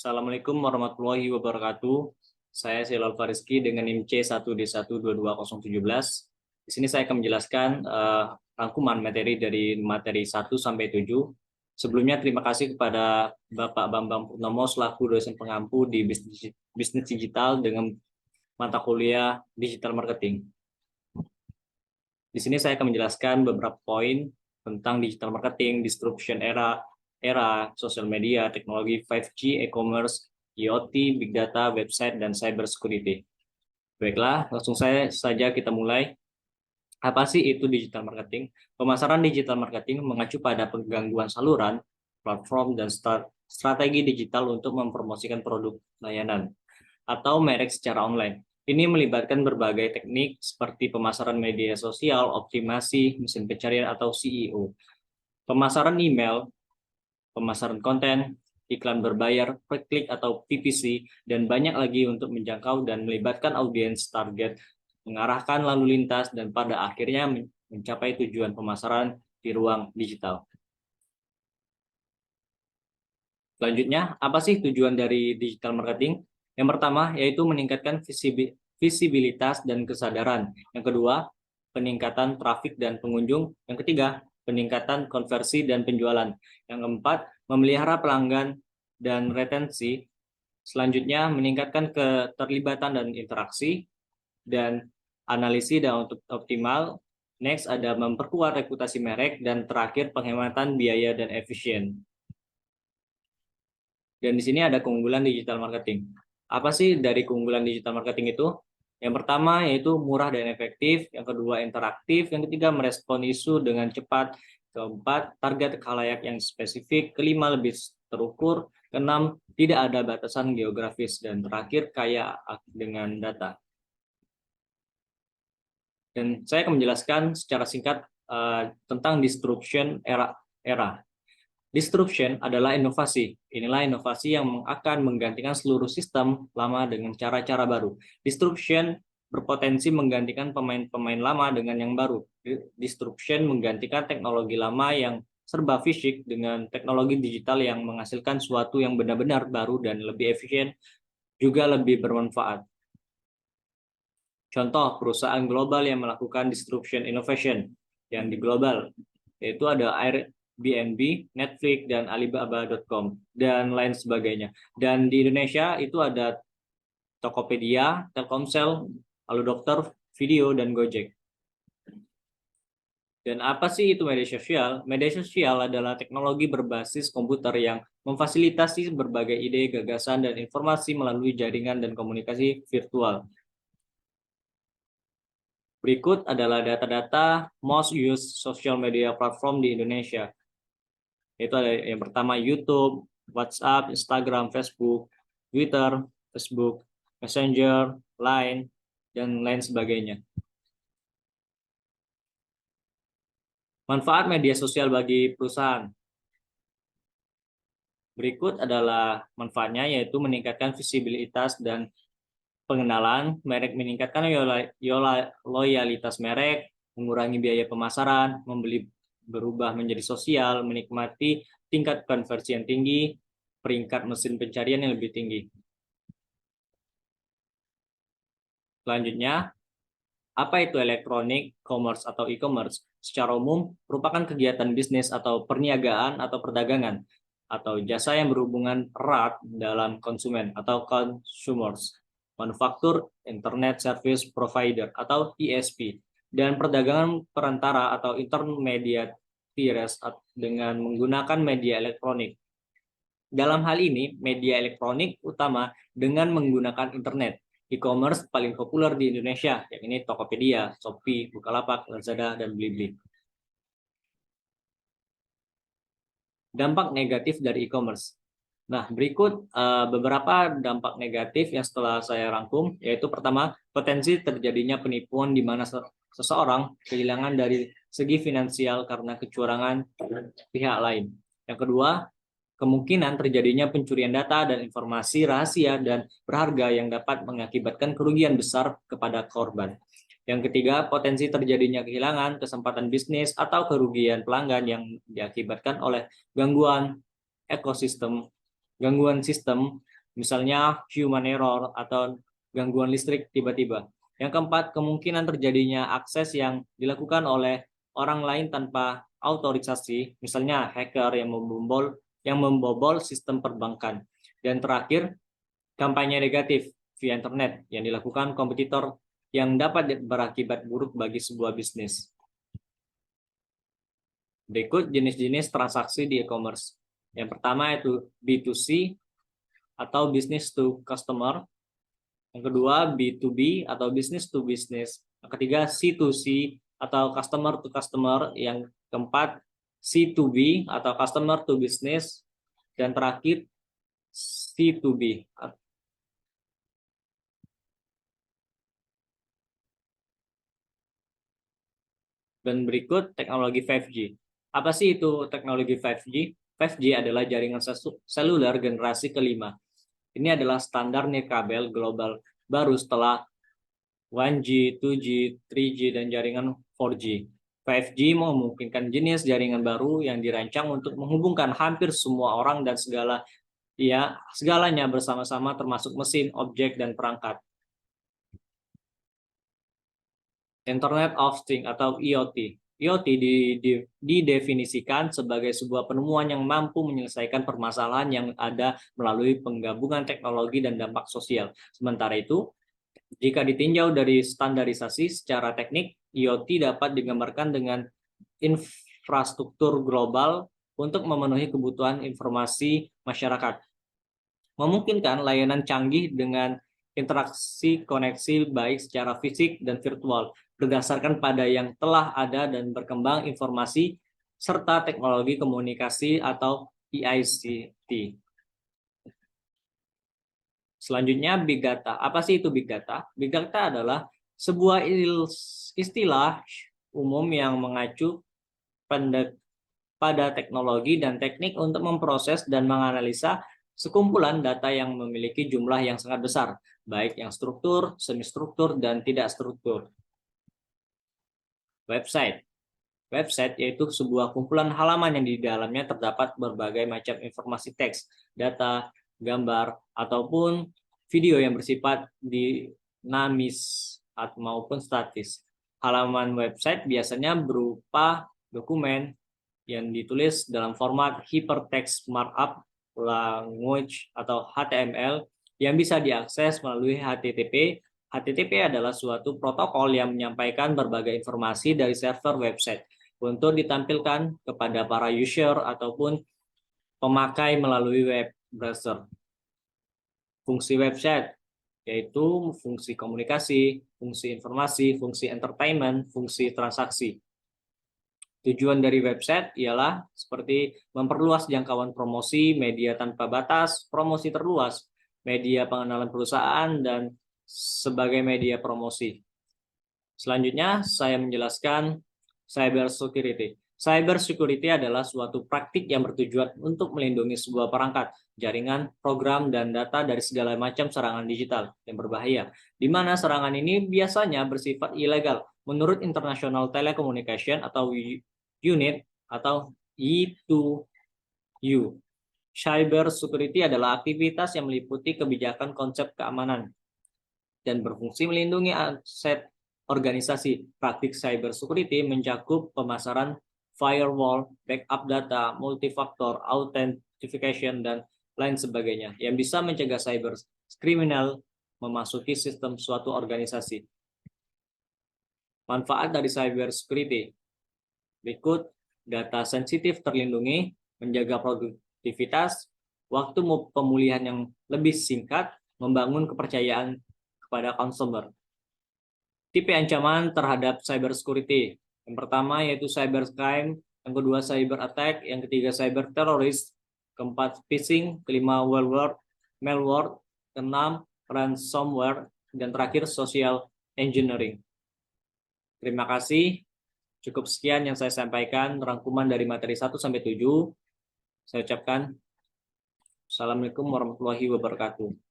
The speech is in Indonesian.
Assalamualaikum warahmatullahi wabarakatuh. Saya Silal Fariski dengan NIM C1D1222017. Di sini saya akan menjelaskan rangkuman materi dari materi 1 sampai 7. Sebelumnya terima kasih kepada Bapak Bambang Purnomo selaku dosen pengampu di bisnis digital dengan mata kuliah digital marketing. Di sini saya akan menjelaskan beberapa poin tentang digital marketing, disruption era sosial media, teknologi 5G, e-commerce, IoT, big data, website, dan cyber security. Baiklah, langsung saja kita mulai. Apa sih itu digital marketing? Pemasaran digital marketing mengacu pada penggangguan saluran, platform, dan strategi digital untuk mempromosikan produk layanan atau merek secara online. Ini melibatkan berbagai teknik seperti pemasaran media sosial, optimasi, mesin pencarian atau SEO, pemasaran email, pemasaran konten, iklan berbayar, per klik atau PPC, dan banyak lagi untuk menjangkau dan melibatkan audiens target, mengarahkan lalu lintas, dan pada akhirnya mencapai tujuan pemasaran di ruang digital. Selanjutnya, apa sih tujuan dari digital marketing? Yang pertama, yaitu meningkatkan visibilitas dan kesadaran. Yang kedua, peningkatan trafik dan pengunjung. Yang ketiga, peningkatan konversi dan penjualan. Yang keempat, memelihara pelanggan dan retensi. Selanjutnya, meningkatkan keterlibatan dan interaksi. Dan analisis dan untuk optimal. Next, ada memperkuat reputasi merek. Dan terakhir, penghematan biaya dan efisien. Dan di sini ada keunggulan digital marketing. Apa sih dari keunggulan digital marketing itu? Yang pertama yaitu murah dan efektif, yang kedua interaktif, yang ketiga merespon isu dengan cepat, keempat target khalayak yang spesifik, kelima lebih terukur, keenam tidak ada batasan geografis, dan terakhir kaya dengan data. Dan saya akan menjelaskan secara singkat tentang disruption era. Disruption adalah inovasi. Inilah inovasi yang akan menggantikan seluruh sistem lama dengan cara-cara baru. Disruption berpotensi menggantikan pemain-pemain lama dengan yang baru. Disruption menggantikan teknologi lama yang serba fisik dengan teknologi digital yang menghasilkan sesuatu yang benar-benar baru dan lebih efisien, juga lebih bermanfaat. Contoh perusahaan global yang melakukan disruption innovation yang di global, yaitu ada Airbnb, Netflix, dan Alibaba.com, dan lain sebagainya. Dan di Indonesia itu ada Tokopedia, Telkomsel, Lalu Dokter, Video, dan Gojek. Dan apa sih itu media sosial? Media sosial adalah teknologi berbasis komputer yang memfasilitasi berbagai ide, gagasan, dan informasi melalui jaringan dan komunikasi virtual. Berikut adalah data-data most used social media platform di Indonesia. Itu ada yang pertama YouTube, WhatsApp, Instagram, Facebook, Twitter, Facebook, Messenger, Line, dan lain sebagainya. Manfaat media sosial bagi perusahaan. Berikut adalah manfaatnya, yaitu meningkatkan visibilitas dan pengenalan merek, meningkatkan loyalitas merek, mengurangi biaya pemasaran, membeli berubah menjadi sosial, menikmati tingkat konversi yang tinggi, peringkat mesin pencarian yang lebih tinggi. Selanjutnya, apa itu elektronik commerce atau e-commerce? Secara umum, merupakan kegiatan bisnis atau perniagaan atau perdagangan, atau jasa yang berhubungan erat dalam konsumen atau consumers, manufaktur, internet service provider atau ISP, dan perdagangan perantara atau intermediaries dengan menggunakan media elektronik. Dalam hal ini, media elektronik utama dengan menggunakan internet. E-commerce paling populer di Indonesia, yakni Tokopedia, Shopee, Bukalapak, Lazada, dan Blibli. Dampak negatif dari e-commerce. Nah, berikut beberapa dampak negatif yang setelah saya rangkum, yaitu pertama, potensi terjadinya penipuan di mana seseorang kehilangan dari segi finansial karena kecurangan pihak lain. Yang kedua, kemungkinan terjadinya pencurian data dan informasi rahasia dan berharga yang dapat mengakibatkan kerugian besar kepada korban. Yang ketiga, potensi terjadinya kehilangan kesempatan bisnis atau kerugian pelanggan yang diakibatkan oleh gangguan ekosistem gangguan sistem, misalnya human error atau gangguan listrik tiba-tiba. Yang keempat, kemungkinan terjadinya akses yang dilakukan oleh orang lain tanpa autorisasi, misalnya hacker yang membobol sistem perbankan. Dan terakhir, kampanye negatif via internet yang dilakukan kompetitor yang dapat berakibat buruk bagi sebuah bisnis. Berikut jenis-jenis transaksi di e-commerce. Yang pertama itu B2C atau business to customer. Yang kedua B2B atau business to business. Yang ketiga C2C atau customer to customer. Yang keempat C2B atau customer to business. Dan terakhir C2B. Dan berikut teknologi 5G. Apa sih itu teknologi 5G? 5G adalah jaringan seluler generasi kelima. Ini adalah standar nirkabel global baru setelah 1G, 2G, 3G, dan jaringan 4G. 5G memungkinkan jenis jaringan baru yang dirancang untuk menghubungkan hampir semua orang dan segalanya bersama-sama termasuk mesin, objek, dan perangkat. Internet of Things atau IoT. IoT didefinisikan sebagai sebuah penemuan yang mampu menyelesaikan permasalahan yang ada melalui penggabungan teknologi dan dampak sosial. Sementara itu, jika ditinjau dari standarisasi secara teknik, IoT dapat digambarkan dengan infrastruktur global untuk memenuhi kebutuhan informasi masyarakat. Memungkinkan layanan canggih dengan interaksi koneksi baik secara fisik dan virtual berdasarkan pada yang telah ada dan berkembang informasi serta teknologi komunikasi atau ICT. Selanjutnya Big Data. Apa sih itu Big Data? Big Data adalah sebuah istilah umum yang mengacu pada teknologi dan teknik untuk memproses dan menganalisa sekumpulan data yang memiliki jumlah yang sangat besar, baik yang struktur, semi-struktur, dan tidak struktur. Website. Website yaitu sebuah kumpulan halaman yang di dalamnya terdapat berbagai macam informasi teks, data, gambar, ataupun video yang bersifat dinamis maupun statis. Halaman website biasanya berupa dokumen yang ditulis dalam format Hypertext Markup Language atau HTML yang bisa diakses melalui HTTP. HTTP adalah suatu protokol yang menyampaikan berbagai informasi dari server website untuk ditampilkan kepada para user ataupun pemakai melalui web browser. Fungsi website yaitu fungsi komunikasi, fungsi informasi, fungsi entertainment, fungsi transaksi. Tujuan dari website ialah seperti memperluas jangkauan promosi, media tanpa batas, promosi terluas, media pengenalan perusahaan, dan sebagai media promosi. Selanjutnya, saya menjelaskan cyber security. Cyber security adalah suatu praktik yang bertujuan untuk melindungi sebuah perangkat, jaringan, program, dan data dari segala macam serangan digital yang berbahaya, di mana serangan ini biasanya bersifat ilegal menurut International Telecommunication atau Unit atau E2U. Cyber security adalah aktivitas yang meliputi kebijakan konsep keamanan dan berfungsi melindungi aset organisasi. Praktik cyber security mencakup pemasaran firewall, backup data, multifaktor, authentication, dan lain sebagainya yang bisa mencegah cyber kriminal memasuki sistem suatu organisasi. Manfaat dari cyber security. Berikut, data sensitif terlindungi, menjaga produktivitas, waktu pemulihan yang lebih singkat, membangun kepercayaan kepada konsumer. Tipe ancaman terhadap cyber security. Yang pertama yaitu cybercrime, yang kedua cyber attack, yang ketiga cyber terrorist, keempat phishing, kelima malware, keenam ransomware, dan terakhir social engineering. Terima kasih. Cukup sekian yang saya sampaikan, rangkuman dari materi 1 sampai 7. Saya ucapkan Assalamualaikum warahmatullahi wabarakatuh.